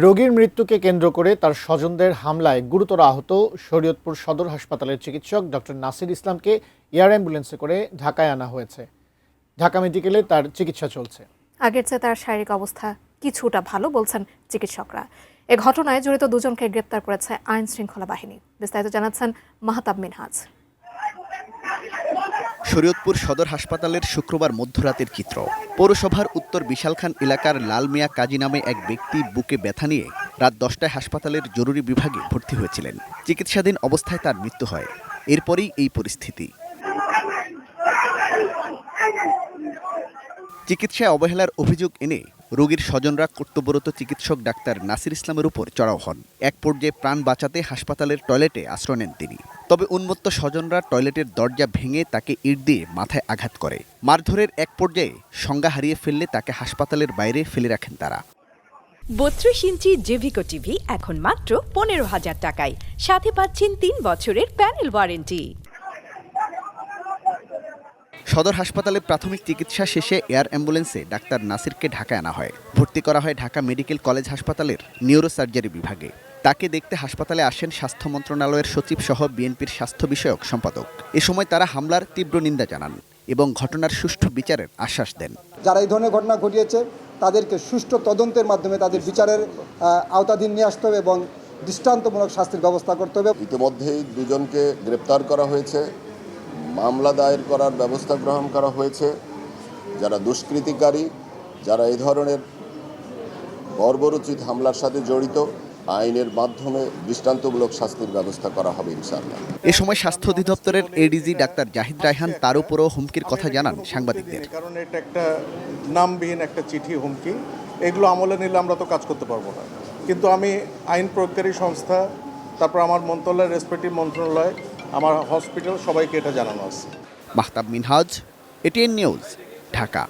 রোগীর মৃত্যুকে কেন্দ্র করে তার স্বজনদের হামলায় গুরুতর আহত শরীয়তপুর সদর হাসপাতালের চিকিৎসক ডক্টর নাসির ইসলামকে এয়ার অ্যাম্বুলেন্সে করে ঢাকায় আনা হয়েছে। ঢাকা মেডিকেলে তার চিকিৎসা চলছে। আগের চেয়ে তার শারীরিক অবস্থা কিছুটা ভালো বলছেন চিকিৎসকরা। এ ঘটনায় জড়িত দুজনকে গ্রেপ্তার করেছে আইন শৃঙ্খলা বাহিনী। বিস্তারিত জানাচ্ছেন মাহতাব মিনহাজ। শরীয়তপুর সদর হাসপাতালের শুক্রবার মধ্যরাতের চিত্র। পৌরসভার উত্তর বিশালখান এলাকার লাল মিয়া কাজী নামে এক ব্যক্তি বুকে ব্যথা নিয়ে রাত 10টায় হাসপাতালের জরুরি বিভাগে ভর্তি হয়েছিলেন। চিকিৎসাধীন অবস্থায় তার মৃত্যু হয়। এরপরই এই পরিস্থিতি। চিকিৎসায় অবহেলার অভিযোগ এনে রোগীর স্বজনরা কর্তব্যরত চিকিৎসক ডাক্তার নাসির ইসলামের উপর চড়াও হন। এক পর্যায়ে প্রাণ বাঁচাতে হাসপাতালের টয়লেটে আশ্রয় নেন তিনি। তবে উন্মত্ত স্বজনরা টয়লেটের দরজা ভেঙে তাকে ইট দিয়ে মাথায় আঘাত করে। মারধরের এক পর্যায়ে সংজ্ঞা হারিয়ে ফেললে তাকে হাসপাতালের বাইরে ফেলে রাখেন তারা। 32 ইঞ্চি জেভিকো টিভি এখন মাত্র 15,000 টাকায়, সাথে পাচ্ছেন 3 বছরের প্যানেল ওয়ারেন্টি। সদর হাসপাতালে প্রাথমিক চিকিৎসা শেষে এয়ার অ্যাম্বুলেন্সে ডাক্তার নাসিরকে ঢাকায় আনা হয়। ভর্তি করা হয় ঢাকা মেডিকেল কলেজ হাসপাতালের নিউরোসার্জারি বিভাগে। তাকে দেখতে হাসপাতালে আসেন স্বাস্থ্য মন্ত্রণালয়ের সচিব সহ বিএনপির স্বাস্থ্য বিষয়ক সম্পাদক। এ সময় তারা হামলার তীব্র নিন্দা জানান এবং ঘটনার সুষ্ঠু বিচারের আশ্বাস দেন। যারা এই ধরনের ঘটনা ঘটিয়েছে তাদেরকে সুষ্ঠু তদন্তের মাধ্যমে তাদের বিচারের আওতাধীন নিয়ে আসতে হবে এবং দৃষ্টান্তমূলক শাস্তির ব্যবস্থা করতে হবে। ইতিমধ্যেই দুজনকে গ্রেপ্তার করা হয়েছে, মামলা দায়ের করার ব্যবস্থা গ্রহণ করা হয়েছে। যারা দুষ্কৃতিকারী, যারা এই ধরনের বর্বরোচিত হামলার সাথে জড়িত, আইনের মাধ্যমে দৃষ্টান্তমূলক শাস্তির ব্যবস্থা করা হবে ইনশাআল্লাহ। এ সময় স্বাস্থ্য অধিদপ্তরের এডিজি ডাক্তার জাহিদ রায়হান তার উপরও হুমকির কথা জানান সাংবাদিকদের। কারণ এটা একটা নামবিহীন একটা চিঠি, হুমকি, এগুলো আমলে নিলে আমরা তো কাজ করতে পারবো না। কিন্তু আমি আইন প্রয়োগকারী সংস্থা, তারপর আমার মন্ত্রণালয়, রেসপেক্টিভ মন্ত্রণালয়, আমার হসপিটাল, সবাইকে এটা জানানো আছে। Mahtab Minhaj, ATN news, Dhaka.